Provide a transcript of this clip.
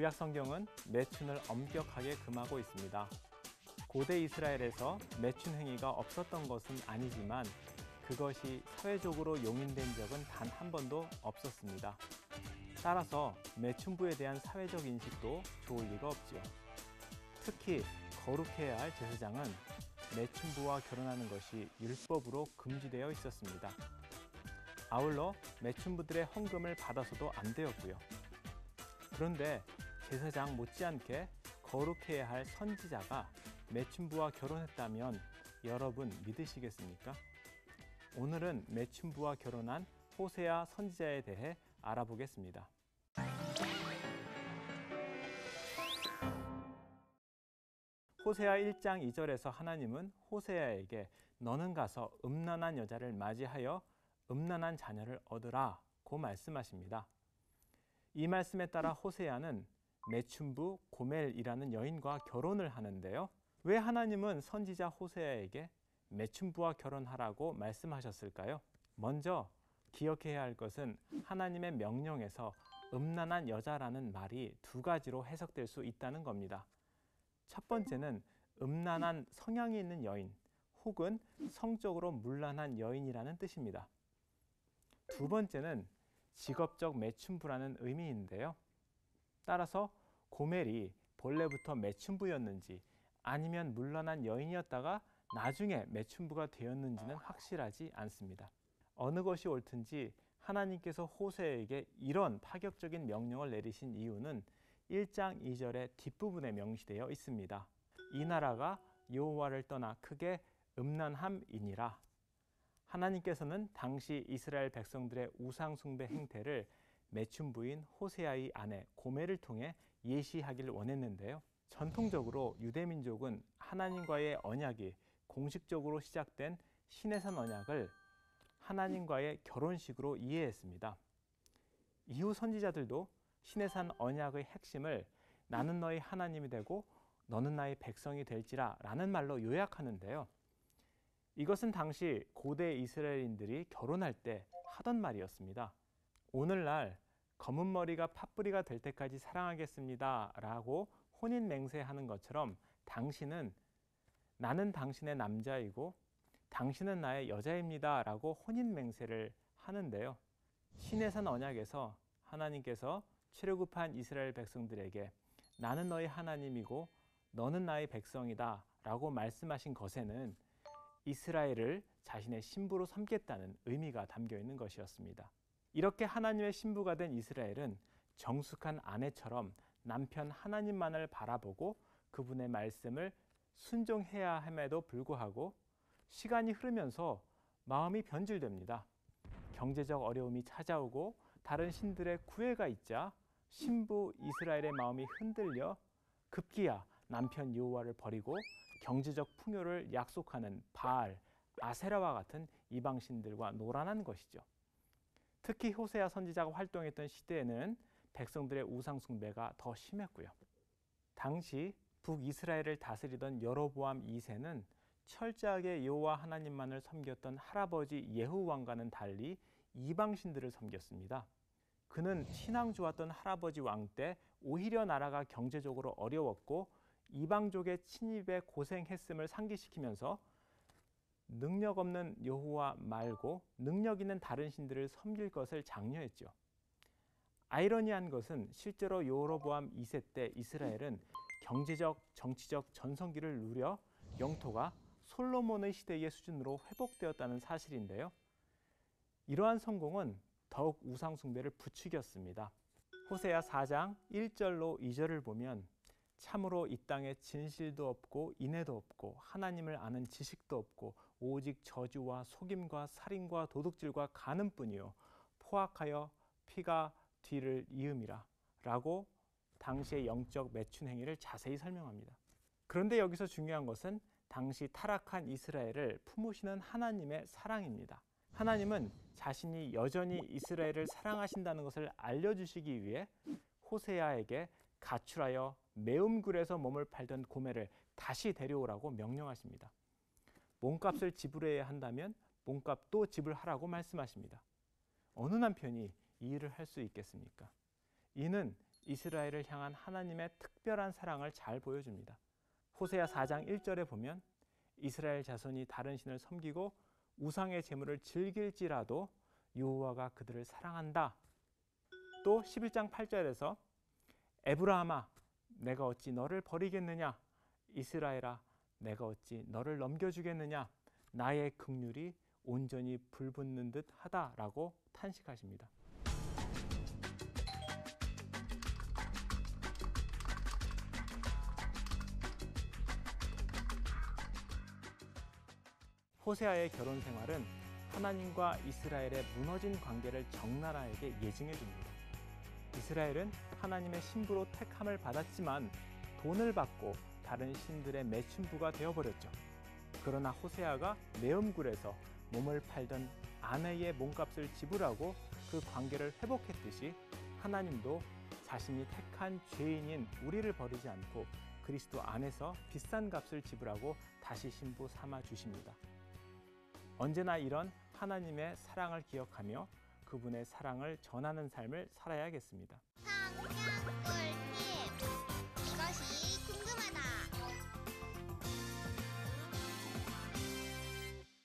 구약 성경은 매춘을 엄격하게 금하고 있습니다. 고대 이스라엘에서 매춘 행위가 없었던 것은 아니지만 그것이 사회적으로 용인된 적은 단 한 번도 없었습니다. 따라서 매춘부에 대한 사회적 인식도 좋을 리가 없지요. 특히 거룩해야 할 제사장은 매춘부와 결혼하는 것이 율법으로 금지되어 있었습니다. 아울러 매춘부들의 헌금을 받아서도 안 되었고요. 그런데 제사장 못지않게 거룩해야 할 선지자가 매춘부와 결혼했다면 여러분 믿으시겠습니까? 오늘은 매춘부와 결혼한 호세아 선지자에 대해 알아보겠습니다. 호세아 1장 2절에서 하나님은 호세아에게 너는 가서 음란한 여자를 맞이하여 음란한 자녀를 얻으라 고 말씀하십니다. 이 말씀에 따라 호세아는 매춘부 고멜이라는 여인과 결혼을 하는데요. 왜 하나님은 선지자 호세아에게 매춘부와 결혼하라고 말씀하셨을까요? 먼저 기억해야 할 것은 하나님의 명령에서 음란한 여자라는 말이 두 가지로 해석될 수 있다는 겁니다. 첫 번째는 음란한 성향이 있는 여인 혹은 성적으로 문란한 여인이라는 뜻입니다. 두 번째는 직업적 매춘부라는 의미인데요. 따라서 고멜이 본래부터 매춘부였는지 아니면 문란한 여인이었다가 나중에 매춘부가 되었는지는 확실하지 않습니다. 어느 것이 옳든지 하나님께서 호세아에게 이런 파격적인 명령을 내리신 이유는 1장 2절의 뒷부분에 명시되어 있습니다. 이 나라가 여호와를 떠나 크게 음란함이니라. 하나님께서는 당시 이스라엘 백성들의 우상 숭배 행태를 매춘부인 호세아의 아내 고멜을 통해 예시하기를 원했는데요. 전통적으로 유대민족은 하나님과의 언약이 공식적으로 시작된 시내산 언약을 하나님과의 결혼식으로 이해했습니다. 이후 선지자들도 시내산 언약의 핵심을 나는 너희 하나님이 되고 너는 나의 백성이 될지라 라는 말로 요약하는데요. 이것은 당시 고대 이스라엘인들이 결혼할 때 하던 말이었습니다. 오늘날 검은 머리가 팥뿌리가 될 때까지 사랑하겠습니다 라고 혼인 맹세하는 것처럼 당신은 나는 당신의 남자이고 당신은 나의 여자입니다 라고 혼인 맹세를 하는데요. 시내산 언약에서 하나님께서 출애굽한 이스라엘 백성들에게 나는 너희 하나님이고 너는 나의 백성이다 라고 말씀하신 것에는 이스라엘을 자신의 신부로 삼겠다는 의미가 담겨 있는 것이었습니다. 이렇게 하나님의 신부가 된 이스라엘은 정숙한 아내처럼 남편 하나님만을 바라보고 그분의 말씀을 순종해야 함에도 불구하고 시간이 흐르면서 마음이 변질됩니다. 경제적 어려움이 찾아오고 다른 신들의 구애가 있자 신부 이스라엘의 마음이 흔들려 급기야 남편 여호와를 버리고 경제적 풍요를 약속하는 바알, 아세라와 같은 이방 신들과 노란한 것이죠. 특히 호세아 선지자가 활동했던 시대에는 백성들의 우상 숭배가 더 심했고요. 당시 북이스라엘을 다스리던 여로보암 2세는 철저하게 여호와 하나님만을 섬겼던 할아버지 예후 왕과는 달리 이방 신들을 섬겼습니다. 그는 신앙 좋았던 할아버지 왕 때 오히려 나라가 경제적으로 어려웠고 이방족의 침입에 고생했음을 상기시키면서 능력 없는 여호와 말고 능력 있는 다른 신들을 섬길 것을 장려했죠. 아이러니한 것은 실제로 여로보암 2세 때 이스라엘은 경제적, 정치적 전성기를 누려 영토가 솔로몬의 시대의 수준으로 회복되었다는 사실인데요. 이러한 성공은 더욱 우상 숭배를 부추겼습니다. 호세아 4장 1절로 2절을 보면 참으로 이 땅에 진실도 없고 인애도 없고 하나님을 아는 지식도 없고 오직 저주와 속임과 살인과 도둑질과 간음뿐이요 포악하여 피가 뒤를 이음이라 라고 당시의 영적 매춘 행위를 자세히 설명합니다. 그런데 여기서 중요한 것은 당시 타락한 이스라엘을 품으시는 하나님의 사랑입니다. 하나님은 자신이 여전히 이스라엘을 사랑하신다는 것을 알려주시기 위해 호세아에게 가출하여 매음굴에서 몸을 팔던 고멜을 다시 데려오라고 명령하십니다. 몸값을 지불해야 한다면 몸값도 지불하라고 말씀하십니다. 어느 남편이 이 일을 할 수 있겠습니까? 이는 이스라엘을 향한 하나님의 특별한 사랑을 잘 보여줍니다. 호세아 4장 1절에 보면 이스라엘 자손이 다른 신을 섬기고 우상의 제물을 즐길지라도 여호와가 그들을 사랑한다. 또 11장 8절에서 에브라함아 내가 어찌 너를 버리겠느냐, 이스라엘아 내가 어찌 너를 넘겨주겠느냐, 나의 긍휼이 온전히 불붙는 듯 하다라고 탄식하십니다. 호세아의 결혼 생활은 하나님과 이스라엘의 무너진 관계를 적나라하게 예증해 줍니다. 이스라엘은 하나님의 신부로 택함을 받았지만 돈을 받고 다른 신들의 매춘부가 되어버렸죠. 그러나 호세아가 내음굴에서 몸을 팔던 아내의 몸값을 지불하고 그 관계를 회복했듯이 하나님도 자신이 택한 죄인인 우리를 버리지 않고 그리스도 안에서 비싼 값을 지불하고 다시 신부 삼아 주십니다. 언제나 이런 하나님의 사랑을 기억하며 그분의 사랑을 전하는 삶을 살아야겠습니다. 성경불